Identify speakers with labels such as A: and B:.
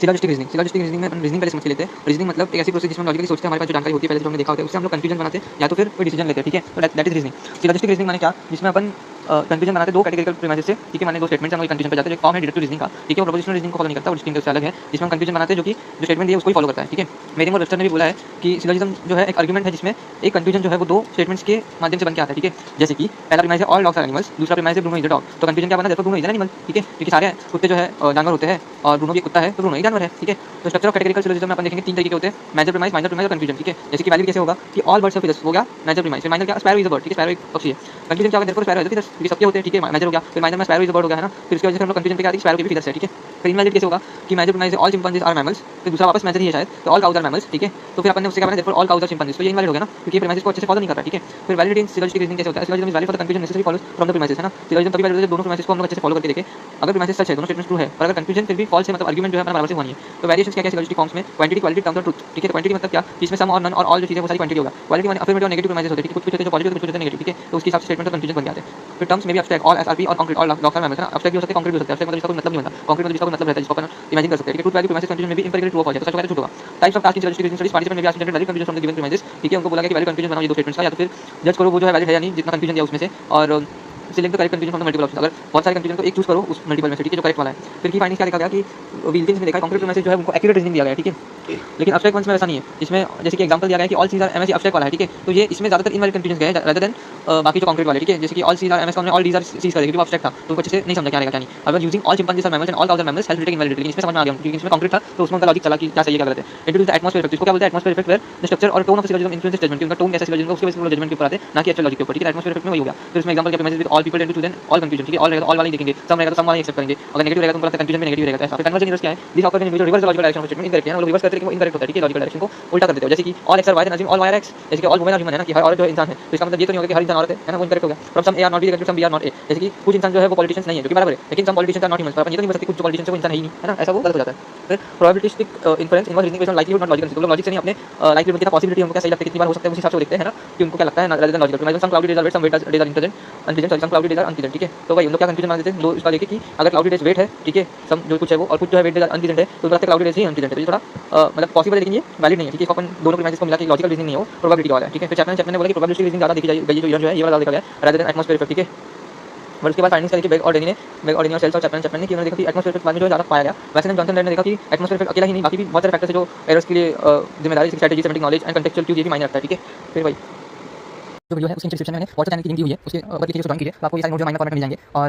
A: Syllogistic reasoning में अपन reasoning पहले समझ के लेते हैं। रीजनिंग मतलब एक ऐसी प्रोसेस जिसमें लॉजिकली सोचते हैं, हमारे पास जो जानकारी होती है पहले जो हमने देखा होता है उससे हम लोग कंक्लूजन बनाते हैं या तो फिर कोई डिसीजन लेते हैं, ठीक है। तो that is reasoning. Syllogistic reasoning माने क्या, जिसमें अपन कंक्लूजन बनाते हैं दो कैटेगरिकल प्रीमाइसेस से, ठीक है। माने दो स्टेटमेंट से हम कंक्लूजन पे जाते हैं। एक फॉर्म है डिडक्टिव रीजनिंग का, ठीक है, वो प्रोपोजिशनल रीजनिंग को फॉलो नहीं करता, वो डिस्टिंक्ट से अलग है, जिसमें हम कंक्लूजन बनाते हैं जो कि जो स्टेटमेंट दिया उसको ही फॉलो करता है, ठीक है। मेरियम और वेबस्टर ने भी बोला है कि सिलोजिज्म जो है एक आर्गुमेंट है जिसमें एक कंक्लूजन जो है वो दो स्टेटमेंट्स के माध्यम से बन के आता है, ठीक है। जैसे कि पहला प्रीमाइस है ऑल डॉग्स आर एनिमल्स, दूसरा प्रीमाइस है ब्रूनो इज अ डॉग। तो कंक्लूजन क्या बना, देखो ब्रूनो इज एन एनिमल, ठीक है, क्योंकि सारे कुत्ते जो है जानवर होते हैं और ब्रूनो भी कुत्ता है तो ब्रूनो ही जानवर है, ठीक है। तो स्ट्रक्चर ऑफ कैटेगरिकल सिलोजिज्म में अपन देखेंगे तीन तरीके के होते हैं, मेजर प्रीमाइस, माइनर प्रीमाइस और कंक्लूजन, ठीक है। जैसे कि वैलिड कैसे होगा कि ऑल बर्ड्स आर फीदर्स हो गया मेजर प्रीमाइस, फिर माइनर क्या, स्पैरो इज अ बर्ड, ठीक है, स्पैरो एक पक्षी है। कंक्लूजन क्या होगा, देखो स्पैरो इज अ फीदर्स, क्योंकि सबके होते हैं, ठीक है, मेजर हो गया। फिर माइनर में स्पैरो इज अ बर्ड हो गया है ना, फिर उसकी वजह से हम लोग कंक्लूजन पे क्या आते हैं, स्पैरो के भी फीदर्स है, ठीक है। फिर इनवैलिड कैसे होगा कि major premise all chimpanzees are mammals, फिर दूसरा वापस मेजर ही है शायद, तो ऑल काउज आर मैमल्स, ठीक है। तो फिर अपन ने उससे क्या बना, देखो ऑल काउज आर चिंपांजीज, तो ये इनवैलिड हो गया ना, क्योंकि प्रीमाइस को अच्छे से फॉलो नहीं कर रहा, ठीक है। फिर वैलिड इन सिलोजिस्टिक रीजनिंग कैसे होता है, syllogism is valid for the conclusion necessary follows from the premises, है ना। सिलोजिज्म तभी वैलिड है जब दोनों प्रीमाइसेस को हम लोग अच्छे से फॉलो करके देखें। अगर प्रीमाइसेस सच है, दोनों स्टेटमेंट्स ट्रू है, पर अगर कंक्लूजन फिर भी फॉल्स है, मतलब आर्गुमेंट जो है अपना बराबर से हुआ नहीं है। तो वेरिएशंस क्या क्या सिलोजिस्टिक फॉर्म्स में, क्वांटिटी, क्वालिटी, टर्म्स और ट्रुथ, ठीक है। क्वांटिटी मतलब क्या, इसमें सम और नन और ऑल जो चीजें वो सारी क्वांटिटी होगा। क्वालिटी माने अफर्मेटिव और नेगेटिव प्रीमाइसेस होते हैं, ठीक है, कुछ होते हैं जो पॉजिटिव कुछ होते हैं नेगेटिव, ठीक है। तो उसके हिसाब से स्टेटमेंट और कंक्लूजन बन जाते हैं। फिर टर्म्स में भी एब्स्ट्रैक्ट ऑल एसआरपी और concrete, all dogs are mammals, है ना। एब्स्ट्रैक्ट भी हो सकते हैं, कॉन्क्रीट भी हो सकते हैं। एब्स्ट्रैक्ट मतलब जिसका कोई मतलब नहीं होता, कॉन्क्रीट मतलब जिसका कोई मतलब रहता है, जिसको अपन इमेजिन कर सकते हैं, ठीक है। ट्रूथ वैल्यू प्रीमाइसेस कंक्लूजन में भी इंपेरिकली ट्रू हो जाता है, सच होगा तो झूठ होगा। Types of task in syllogistic reasoning studies, participant में भी asked general valid conclusion from the given premises, ठीक है। उनको बोला गया कि वैलिड कंक्लूजन बनाओ ये दो स्टेटमेंट्स का, या तो फिर जज करो वो जो है वैलिड है या नहीं, जितना कंक्लूजन दिया उसमें से, और select the correct conclusion from the multiple options. अगर बहुत सारे कंक्लूजन को एक चूज करो उस मल्टीपल में से, ठीक है, जो करेक्ट वाला है। फिर की फाइंडिंग्स क्या देखा गया कि विल्किंस ने देखा कॉन्क्रीट प्रीमाइसेस जो है उनको एक्यूरेट रीजनिंग दिया गया है, ठीक है। लेकिन एब्स्ट्रैक्ट वंस में ऐसा नहीं है, इसमें जैसे कि एग्जांपल दिया गया है कि all Cs are Ms abstract वाला है, ठीक है। तो ये इसमें ज्यादातर इनवैलिड कंक्लूजन गए हैं रादर देन बाकी जो कॉन्क्रीट वाले, ठीक है। जैसे कि ऑल सीज आर एमएस का हमने ऑल डीज आर सीज कर दिया क्योंकि वो एब्स्ट्रैक्ट था, तो उनको अच्छे से नहीं समझा क्या आएगा क्या नहीं। अगर using all chimpanzees are mammals and all cows are mammals help retake invalid, लेकिन इसमें समझ में आ गया क्योंकि इसमें कॉन्क्रीट था तो उसमें उनका लॉजिक चला कि क्या सही है क्या गलत है। इंट्रोड्यूस द एटमॉस्फेयर इफेक्ट, इसको क्या बोलते हैं, atmosphere effect where the structure और tone of syllogism influences judgement, उनका टोन कैसा सिलोजिज्म का उसके बेसिस पे जजमेंट के ऊपर आते हैं, ना कि एक्चुअल लॉजिक के ऊपर, ठीक है। एटमॉस्फेयर इफेक्ट में वही हो गया। फिर उसमें एग्जांपल क्या premises with all people tend to choose an all conclusion, ठीक है। ऑल रहेगा तो ऑल वाला ही देखेंगे, सम रहेगा तो सम वाला ही एक्सेप्ट करेंगे, अगर नेगेटिव रहेगा तो उनको लगता है कंक्लूजन में नेगेटिव रहेगा। ऐसा फिर कन्वर्जन इनवर्स क्या है, this occur can individual reverse the logical direction of statement, incorrect है ना, वो रिवर्स करते हैं लेकिन वो इनकरेक्ट होता है, ठीक है। लॉजिकल डायरेक्शन को उल्टा कर देते हो, जैसे कि all X are Y then assume all Y are X, जैसे कि ऑल वुमेन आर ह्यूमन, है ना, कि हर औरत जो इंसान है, तो इसका मतलब ये तो नहीं होगा कि हर इंसान औरत है ना, वो इनकरेक्ट हो गया। From some A are not B related some B are not A, जैसे कि कुछ इंसान जो है वो पॉलिटिशियंस नहीं है जो कि बराबर है, लेकिन some politicians are not human, पर अपन ये तो नहीं बोल सकते कुछ पॉलिटिशियंस वो इंसान है ही नहीं, है ना, ऐसा वो गलत हो जाता है। फिर probabilistic inference inverse reasoning based on likelihood not logical, तो लोग लॉजिक से नहीं अपने लाइक्लीहुड की पॉसिबिलिटी हमको क्या सही लगता है कितनी बार हो सकता है उस हिसाब से वो देखते हैं ना, कि उनको क्या लगता है rather than logical. Premises some cloudy days are wet, some wet days are unpleasant unpleasant, some cloudy days are unpleasant, ठीक है। तो भाई उन लोग क्या कंक्लूजन मान देते हैं, दो इसका लेके कि अगर क्लाउडी डेज वेट है, ठीक है, सम जो कुछ है वो, और कुछ जो है वेट डेज अनप्रेजेंट है, तो लगता है क्लाउडी डेज ही अनप्रेजेंट है। तो ये थोड़ा मतलब पॉसिबल है लेकिन ये वैलिड नहीं है, ठीक है। अपन दोनों प्रीमाइसेस को मिला के लॉजिकल रीजनिंग नहीं हो, प्रोबेबिलिटी वाला है, ठीक है। फिर चैप्टर ने बोला कि प्रोबेबिलिस्टिक रीजनिंग ज्यादा देखी गई जो जो है ये वाला देखा गया रादर देन एटमॉस्फेयर इफेक्ट, ठीक है। और उसके बाद फाइंडिंग्स करी कि बेग और डेनी और सेल्स और चैप्टर ने कि उन्होंने देखा कि एटमॉस्फेयर इफेक्ट बाद में जो है ज़्यादा पाया गया। वैसे ने जॉनसन ने देखा कि एटमॉस्फेयर इफेक्ट अकेला ही नहीं, बाकी भी बहुत सारे फैक्टर्स है जो एरर्स के लिए जिम्मेदारी, strategy, systematic knowledge and contextual cue ये भी मायने रखता है, ठीक है। फिर भाई जो वीडियो है उसकी डिस्क्रिप्शन में मैंने व्हाट्सएप चैनल की लिंक दी हुई है, उसके ऊपर क्लिक करके ज्वाइन कीजिए, तो आपको ये सारे नोट्स जो माइनर फॉर्मेट में मिल जाएंगे। और